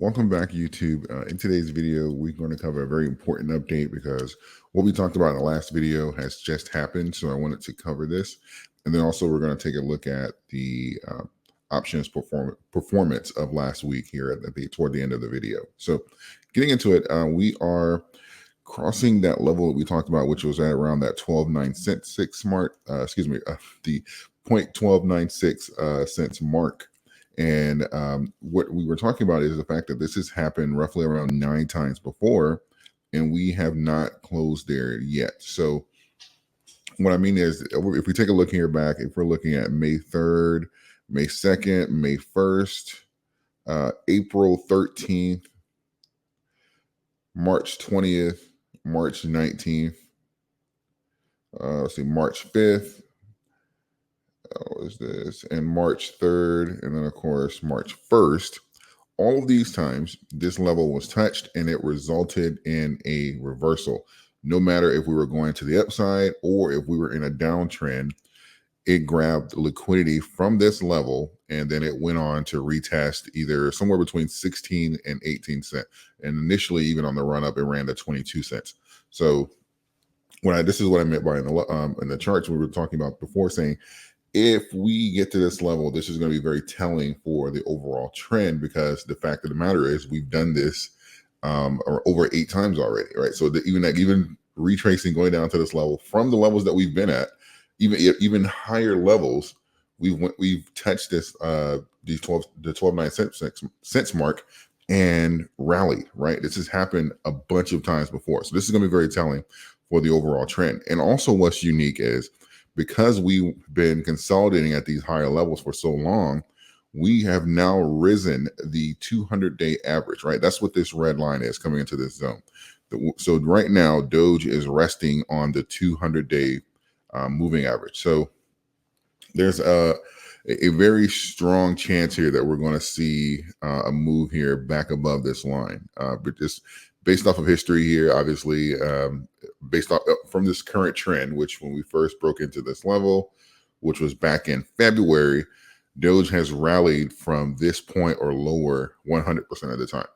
Welcome back, YouTube. In today's video, we're going to cover a very important update because what we talked about in the last video has just happened. So I wanted to cover this. And then also we're going to take a look at the options performance of last week here toward the end of the video. So getting into it, we are crossing that level that we talked about, which was at around that 12.96 mark, the 0.1296 cents mark. And what we were talking about is the fact that this has happened roughly around 9 times before, and we have not closed there yet. So what I mean is, if we take a look here back, if we're looking at May 3rd, May 2nd, May 1st, April 13th, March 20th, March 19th, let's see, March 5th, what is this? And March 3rd, and then of course March 1st. All of these times, this level was touched and it resulted in a reversal. No matter if we were going to the upside or if we were in a downtrend, it grabbed liquidity from this level and then it went on to retest either somewhere between 16 and 18 cents. And initially, even on the run up, it ran to 22 cents. So this is what I meant by in the charts we were talking about before, saying if we get to this level, this is going to be very telling for the overall trend, because the fact of the matter is we've done this over 8 times already, right? So even retracing, going down to this level from the levels that we've been at, even higher levels, we've touched this the 12.9 cents mark and rallied, right? This has happened a bunch of times before, so this is going to be very telling for the overall trend. And also, what's unique is, because we've been consolidating at these higher levels for so long, we have now risen the 200-day average, right? That's what this red line is coming into this zone. So right now, Doge is resting on the 200-day moving average. So there's a very strong chance here that we're going to see a move here back above this line. But just based off of history here, obviously, based off from this current trend, which when we first broke into this level, which was back in February, Doge has rallied from this point or lower 100% of the time.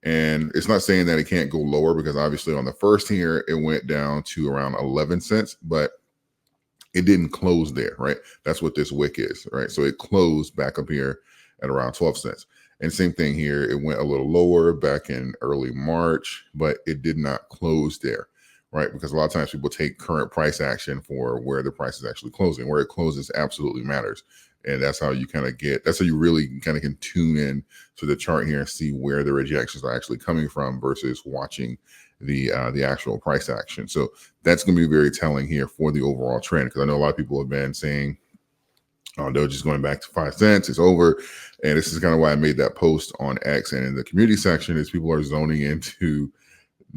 And it's not saying that it can't go lower, because obviously on the first here, it went down to around 11 cents, but it didn't close there, right? That's what this wick is, right? So it closed back up here at around 12 cents. And same thing here, it went a little lower back in early March, but it did not close there, right? Because a lot of times people take current price action for where the price is actually closing. Where it closes absolutely matters. And that's how you that's how you really kind of can tune in to the chart here and see where the rejections are actually coming from versus watching the actual price action. So that's going to be very telling here for the overall trend, because I know a lot of people have been saying, oh, Doge is going back to 5 cents, it's over. And this is kind of why I made that post on X and in the community section, is people are zoning into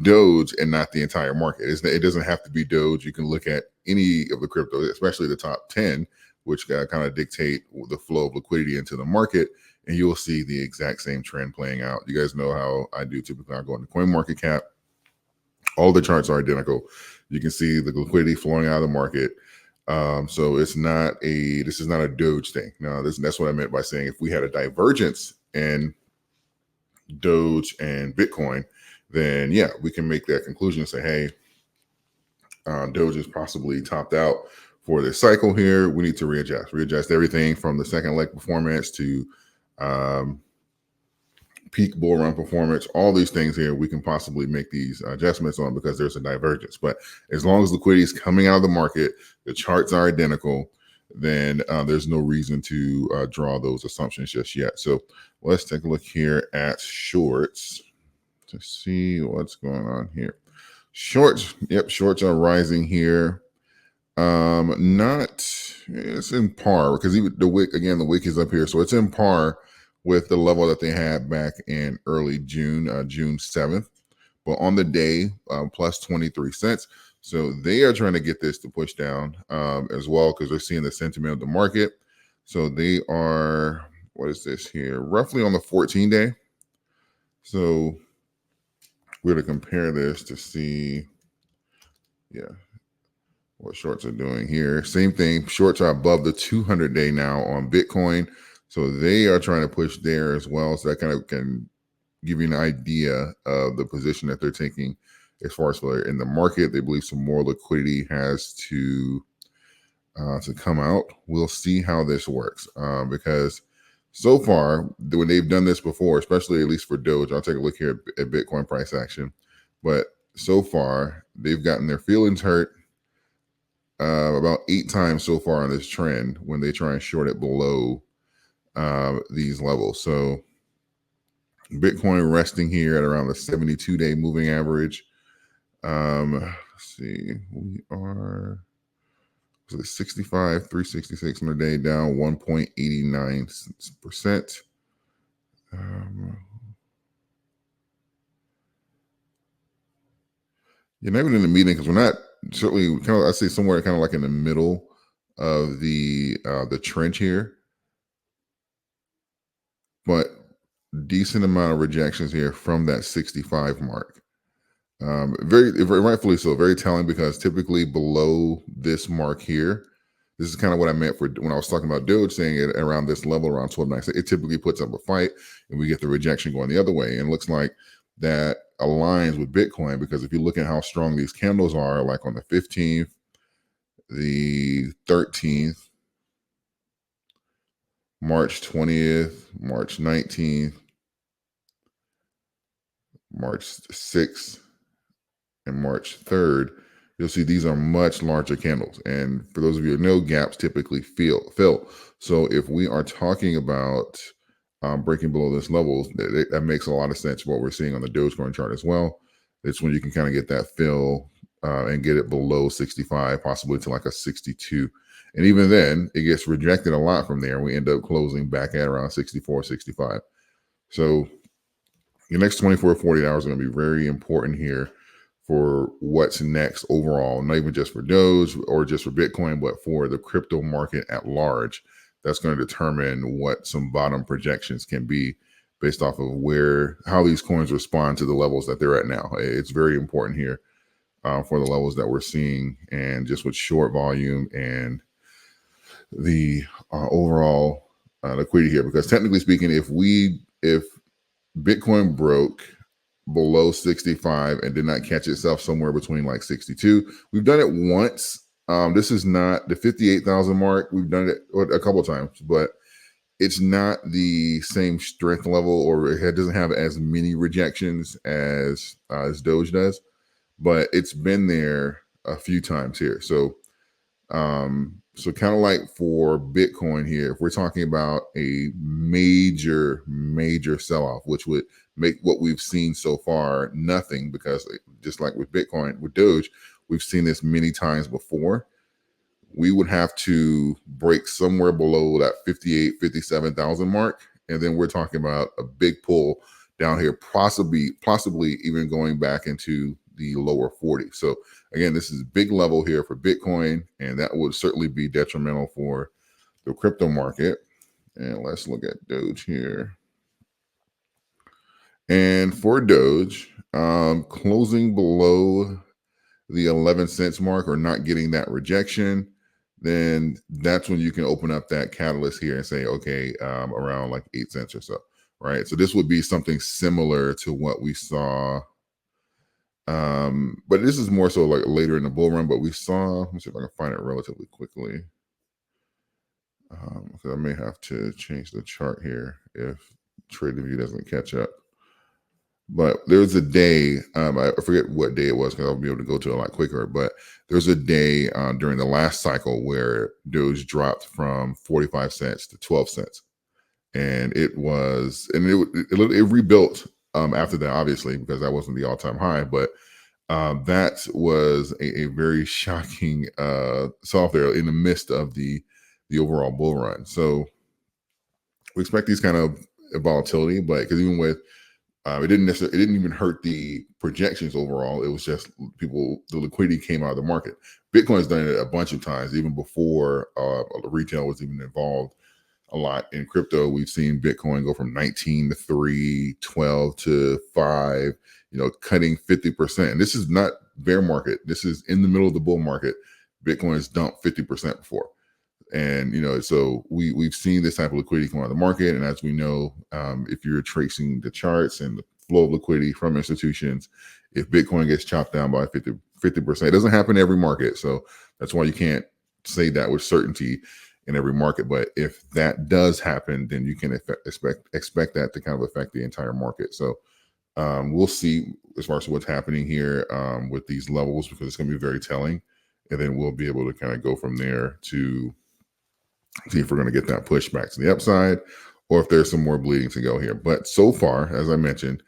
Doge and not the entire market. It doesn't have to be Doge. You can look at any of the crypto, especially the top 10, which kind of dictate the flow of liquidity into the market, and you'll see the exact same trend playing out. You guys know how I do typically. I go into CoinMarketCap. All the charts are identical. You can see the liquidity flowing out of the market. So this is not a Doge thing. No, that's what I meant by saying if we had a divergence in Doge and Bitcoin, then yeah, we can make that conclusion and say, hey, Doge is possibly topped out for this cycle here. We need to readjust everything from the second leg performance to peak bull run performance. All these things here, we can possibly make these adjustments on, because there's a divergence. But as long as liquidity is coming out of the market, the charts are identical, then there's no reason to draw those assumptions just yet. So let's take a look here at shorts to see what's going on here. Shorts, yep, shorts are rising here. It's in par, because even the wick is up here, so it's in par with the level that they had back in early June, June 7th. But on the day, plus 23 cents. So they are trying to get this to push down as well, because they're seeing the sentiment of the market. So they are, what is this here? Roughly on the 14-day. So we're going to compare this to see, what shorts are doing here. Same thing. Shorts are above the 200-day now on Bitcoin. So they are trying to push there as well. So that kind of can give you an idea of the position that they're taking as far as in the market. They believe some more liquidity has to come out. We'll see how this works because so far, when they've done this before, especially at least for Doge, I'll take a look here at Bitcoin price action. But so far, they've gotten their feelings hurt about 8 times so far on this trend when they try and short it below these levels. So Bitcoin resting here at around the 72-day moving average. Let's see, we are 65, 366 on the day, down 1.89%. You're not even in the meeting because we're not certainly kind of, I say somewhere kind of like in the middle of the trench here, but decent amount of rejections here from that 65 mark. Very rightfully so, very telling, because typically below this mark here, this is kind of what I meant for when I was talking about Doge, saying it around this level, around 12.9. It typically puts up a fight, and we get the rejection going the other way. And it looks like that aligns with Bitcoin, because if you look at how strong these candles are, like on the 15th, the 13th, March 20th, March 19th, March 6th, and March 3rd, you'll see these are much larger candles. And for those of you who know, gaps typically fill. So if we are talking about breaking below this level, that makes a lot of sense for what we're seeing on the Dogecoin chart as well. It's when you can kind of get that fill and get it below 65, possibly to like a 62. And even then, it gets rejected a lot from there. We end up closing back at around 64, 65. So your next 24 to 48 hours are going to be very important here for what's next overall, not even just for Doge or just for Bitcoin, but for the crypto market at large. That's going to determine what some bottom projections can be based off of how these coins respond to the levels that they're at now. It's very important here for the levels that we're seeing, and just with short volume and the overall liquidity here. Because technically speaking, if Bitcoin broke below 65 and did not catch itself somewhere between like 62. We've done it once. This is not the 58,000 mark. We've done it a couple of times, but it's not the same strength level, or it doesn't have as many rejections as Doge does, but it's been there a few times here. So kind of like for Bitcoin here, if we're talking about a major sell-off, which would make what we've seen so far nothing, because just like with Bitcoin, with Doge, we've seen this many times before. We would have to break somewhere below that 57,000 mark, and then we're talking about a big pull down here, possibly even going back into the lower 40. So again, this is a big level here for Bitcoin, and that would certainly be detrimental for the crypto market. And let's look at Doge here. And for Doge, closing below the 11 cents mark, or not getting that rejection, then that's when you can open up that catalyst here and say, okay, around like 8 cents or so, right? So this would be something similar to what we saw. But this is more so like later in the bull run, but we saw, let me see if I can find it relatively quickly. Because I may have to change the chart here if TradingView doesn't catch up. But there's a day, I forget what day it was because I'll be able to go to it a lot quicker, but there's a day during the last cycle where Doge dropped from 45 cents to 12 cents. And it rebuilt after that, obviously, because that wasn't the all-time high, but that was a very shocking sell-off there in the midst of the overall bull run. So we expect these kind of volatility, but because even with it didn't even hurt the projections overall. It was just the liquidity came out of the market. Bitcoin's done it a bunch of times, even before retail was even involved a lot in crypto. We've seen Bitcoin go from 19 to 3, 12 to 5, cutting 50%. And this is not bear market. This is in the middle of the bull market. Bitcoin has dumped 50% before. And, so we've seen this type of liquidity come out of the market. And as we know, if you're tracing the charts and flow of liquidity from institutions. If Bitcoin gets chopped down by 50%, it doesn't happen in every market. So that's why you can't say that with certainty in every market. But if that does happen, then you can expect that to kind of affect the entire market. So we'll see as far as what's happening here with these levels, because it's going to be very telling. And then we'll be able to kind of go from there to see if we're going to get that push back to the upside or if there's some more bleeding to go here. But so far, as I mentioned,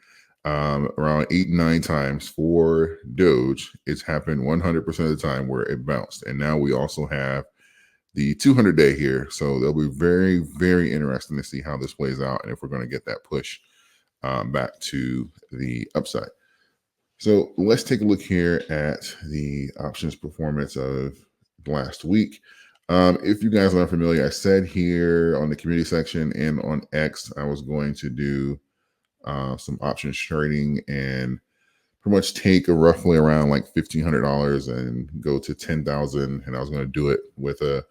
around 8-9 times for Doge, it's happened 100% of the time where it bounced. And now we also have the 200-day here. So they'll be very, very interesting to see how this plays out and if we're going to get that push back to the upside. So let's take a look here at the options performance of last week. If you guys aren't familiar, I said here on the community section and on X, I was going to do some options trading and pretty much take a roughly around like $1,500 and go to 10,000. And I was going to do it with a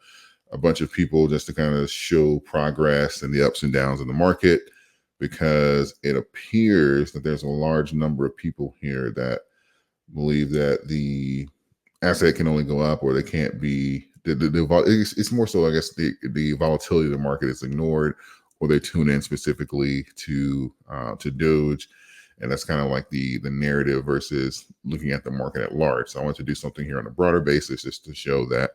bunch of people just to kind of show progress and the ups and downs of the market, because it appears that there's a large number of people here that believe that the asset can only go up, or they can't be. It's more so, I guess, the volatility of the market is ignored, or they tune in specifically to Doge, and that's kind of like the narrative versus looking at the market at large. So I want to do something here on a broader basis, just to show that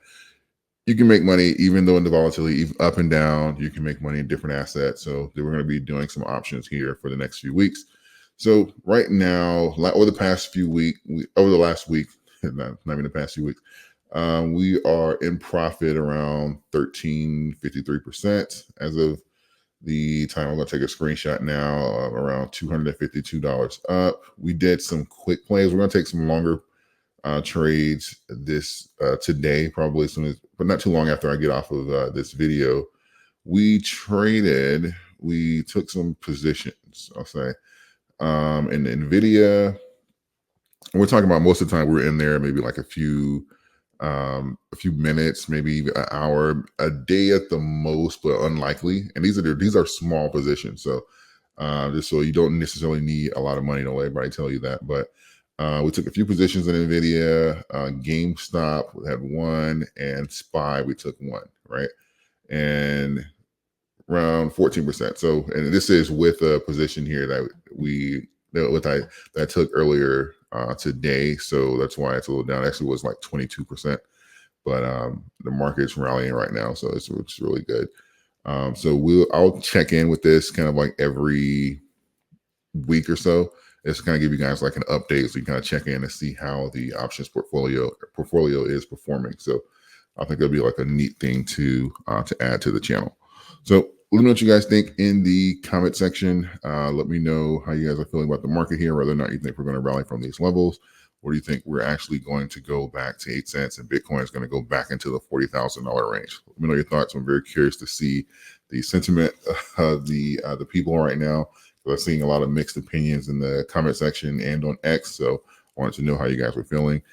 you can make money even though in the volatility, even up and down, you can make money in different assets. So we're going to be doing some options here for the next few weeks. So right now, over the last week, not even the past few weeks, we are in profit around 13.53% as of the time. I'm going to take a screenshot now, around $252 up. We did some quick plays. We're going to take some longer trades this today, probably as soon as, but not too long after I get off of this video. We took some positions, I'll say, in Nvidia. We're talking about most of the time we're in there maybe like a few minutes, maybe an hour, a day at the most, but unlikely. And these are small positions, so just so you don't necessarily need a lot of money. Don't let everybody tell you that. But we took a few positions in Nvidia, GameStop we had one, and SPY we took one, right, and around 14%. So, and this is with a position here that I took earlier today. So that's why it's a little down. Actually, it was like 22%, but the market's rallying right now, so it's really good. So I'll check in with this kind of like every week or so. It's kind of give you guys like an update, so you kind of check in and see how the options portfolio is performing. So I think it'll be like a neat thing to add to the channel. So let me know what you guys think in the comment section. Let me know how you guys are feeling about the market here, whether or not you think we're going to rally from these levels, or do you think we're actually going to go back to 8 cents and Bitcoin is going to go back into the $40,000 range. Let me know your thoughts. I'm very curious to see the sentiment of the people right now. I'm seeing a lot of mixed opinions in the comment section and on X. So I wanted to know how you guys were feeling.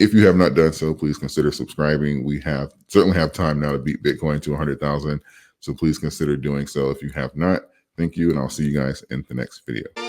If you have not done so, please consider subscribing. We certainly have time now to beat Bitcoin to 100,000. So please consider doing so if you have not. Thank you, and I'll see you guys in the next video.